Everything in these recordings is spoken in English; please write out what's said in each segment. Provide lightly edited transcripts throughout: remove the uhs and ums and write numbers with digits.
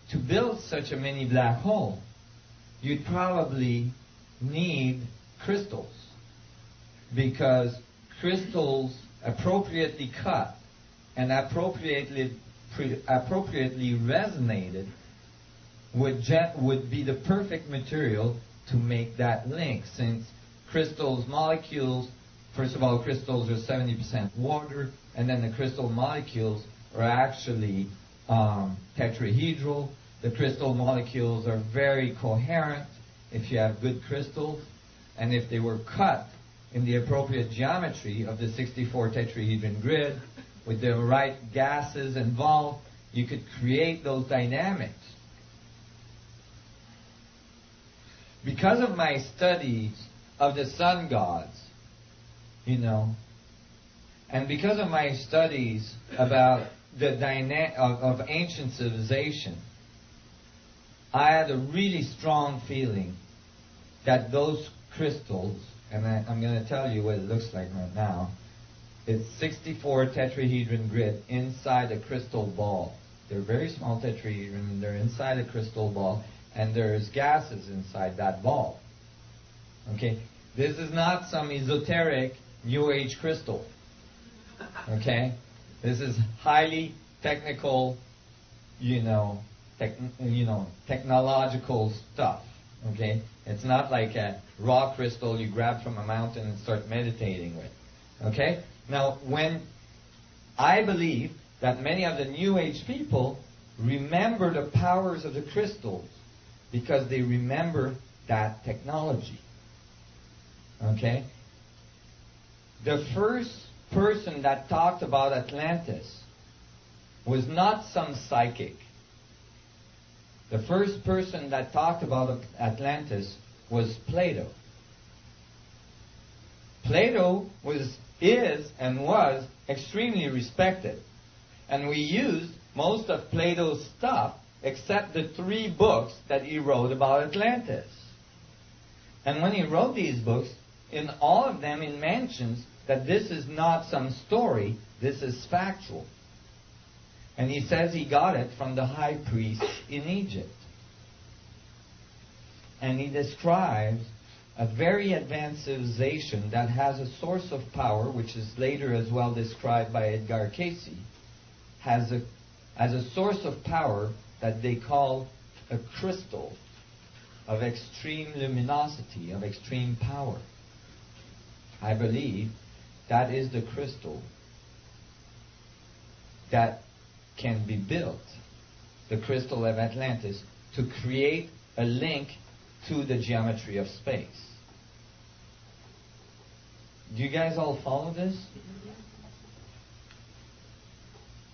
to build such a mini black hole, you'd probably need crystals, because crystals appropriately cut and appropriately resonated would be the perfect material to make that link, since crystals molecules, first of all, crystals are 70% water, and then the crystal molecules are actually tetrahedral. The crystal molecules are very coherent if you have good crystals, and if they were cut in the appropriate geometry of the 64 tetrahedron grid with the right gases involved, you could create those dynamics. Because of my studies of the sun gods, and because of my studies about the of ancient civilization, I had a really strong feeling that those crystals, and I'm going to tell you what it looks like right now. It's 64 tetrahedron grid inside a crystal ball. They're very small tetrahedron, and they're inside a crystal ball, and there's gases inside that ball. Okay? This is not some esoteric New Age crystal. Okay? This is highly technical, technological stuff. Okay? It's not like a raw crystal you grab from a mountain and start meditating with. Okay? Now, when I believe that many of the New Age people remember the powers of the crystals because they remember that technology. Okay? The first person that talked about Atlantis was not some psychic. The first person that talked about Atlantis was Plato. Plato is and was extremely respected. And we used most of Plato's stuff except the 3 books that he wrote about Atlantis. And when he wrote these books, in all of them he mentions that this is not some story, this is factual. And he says he got it from the high priest in Egypt. And he describes a very advanced civilization that has a source of power, which is later as well described by Edgar Cayce, has a source of power that they call a crystal of extreme luminosity, of extreme power. I believe that is the crystal that can be built, the crystal of Atlantis, to create a link to the geometry of space. Do you guys all follow this?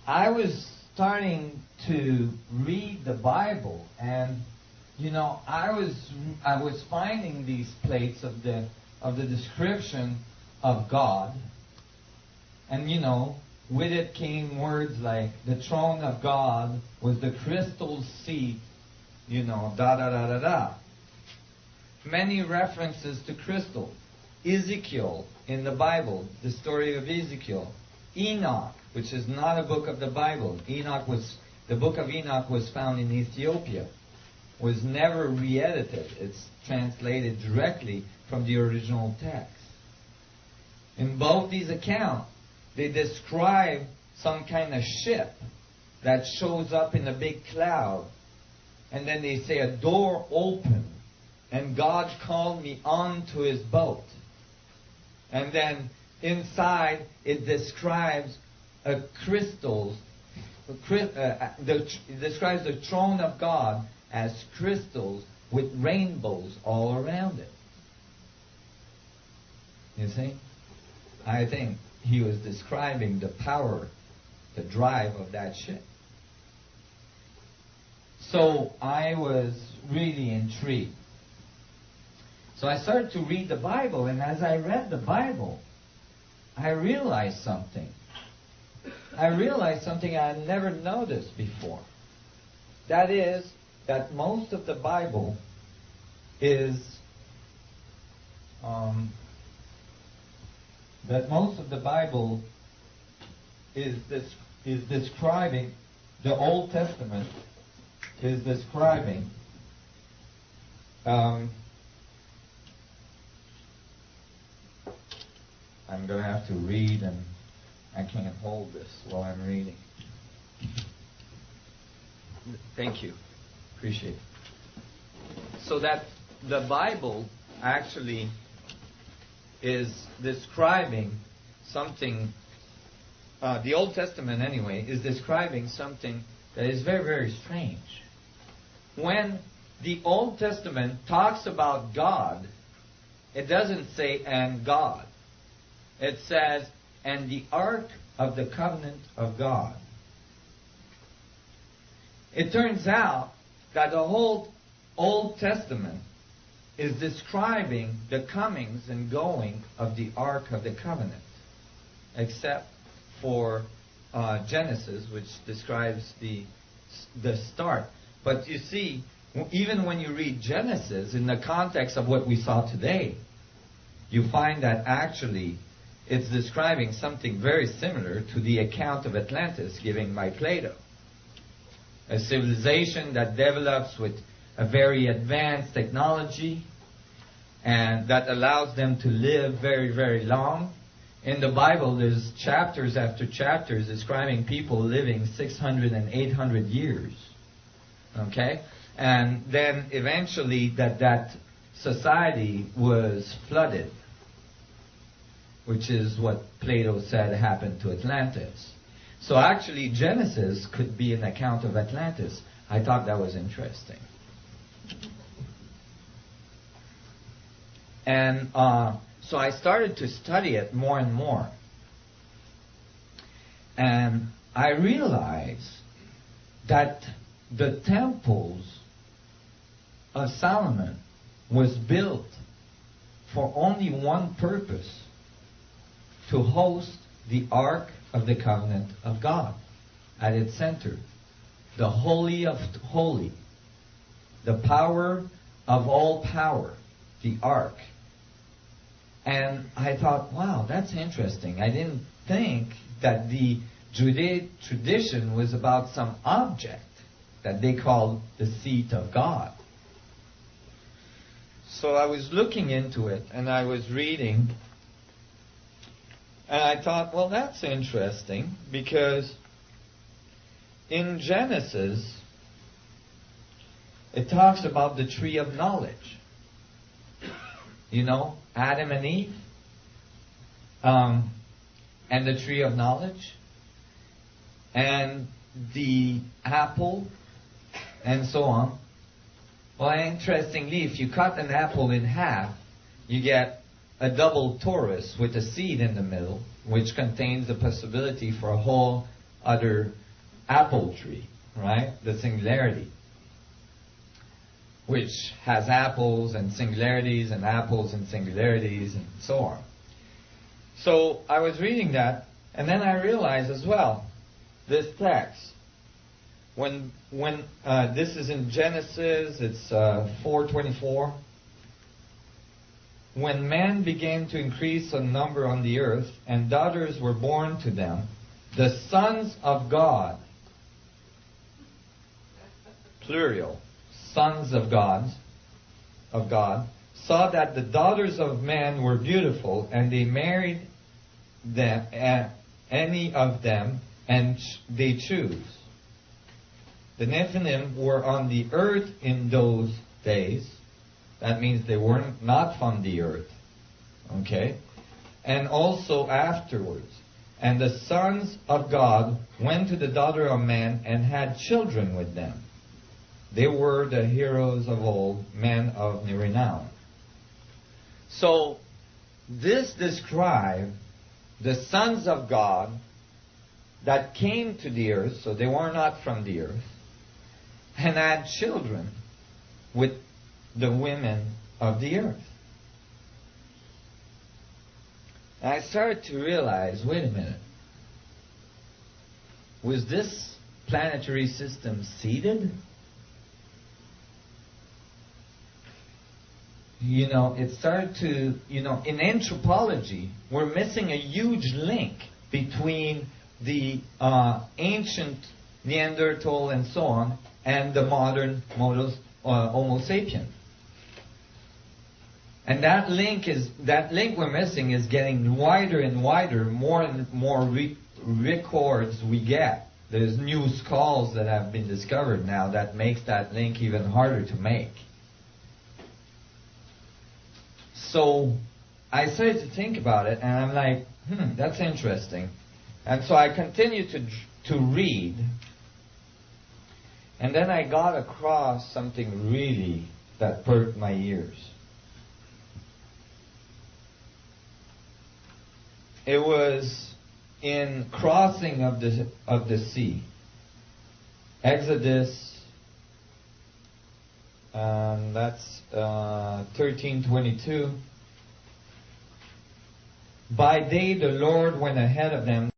I was starting to read the Bible, and I was finding these plates of the description of God, and with it came words like the throne of God was the crystal seat, da da da da da. Many references to crystal. Ezekiel in the Bible, the story of Ezekiel. Enoch, which is not a book of the Bible. The book of Enoch was found in Ethiopia. Was never re-edited. It's translated directly from the original text. In both these accounts, they describe some kind of ship that shows up in a big cloud. And then they say a door opened and God called me onto his boat. And then inside it describes it describes the throne of God as crystals with rainbows all around it. You see? I think he was describing the power, the drive of that ship. So I was really intrigued. So I started to read the Bible, and as I read the Bible, I realized something. I realized something I had never noticed before. That is, that most of the Bible is describing the Old Testament is describing I'm going to have to read, and I can't hold this while I'm reading. Thank you. Appreciate it. So that the Bible actually is describing something, the Old Testament anyway, is describing something that is very, very strange. When the Old Testament talks about God, it doesn't say, and God. It says, and the Ark of the Covenant of God. It turns out that the whole Old Testament is describing the comings and going of the Ark of the Covenant, except for Genesis, which describes the start. But you see, even when you read Genesis in the context of what we saw today, you find that actually it's describing something very similar to the account of Atlantis given by Plato. A civilization that develops with a very advanced technology and that allows them to live very, very long. In the Bible, there's chapters after chapters describing people living 600 and 800 years. Okay? And then eventually that society was flooded, which is what Plato said happened to Atlantis. So actually Genesis could be an account of Atlantis. I thought that was interesting. And so I started to study it more and more. And I realized that the temples of Solomon was built for only one purpose: to host the Ark of the Covenant of God at its center. The Holy of Holy. The power of all power. The Ark. And I thought, wow, that's interesting. I didn't think that the Judaic tradition was about some object that they called the seat of God. So I was looking into it, and I was reading, and I thought, well, that's interesting, because in Genesis, it talks about the tree of knowledge. You know, Adam and Eve, and the tree of knowledge, and the apple, and so on. Well, interestingly, if you cut an apple in half, you get a double torus with a seed in the middle, which contains the possibility for a whole other apple tree, right? The singularity, which has apples and singularities and apples and singularities and so on. So I was reading that, and then I realized as well, this text, when this is in Genesis, it's 4:24. When man began to increase in number on the earth, and daughters were born to them, the sons of God, plural, sons of God, saw that the daughters of men were beautiful, and they married them, any of them, and they chose. The Nephilim were on the earth in those days. That means they were not from the earth. Okay? And also afterwards. And the sons of God went to the daughter of man and had children with them. They were the heroes of old, men of renown. So, this describes the sons of God that came to the earth, so they were not from the earth, and had children with the women of the earth. And I started to realize, wait a minute, was this planetary system seeded? You know, it started to, in anthropology, we're missing a huge link between the ancient Neanderthal and so on, and the modern Homo sapien. And that link we're missing is getting wider and wider, more and more records we get. There's new skulls that have been discovered now that makes that link even harder to make. So I started to think about it, and I'm like, that's interesting. And so I continued to read, and then I got across something really that perked my ears. It was in crossing of the sea. Exodus, that's 13:22. By day the Lord went ahead of them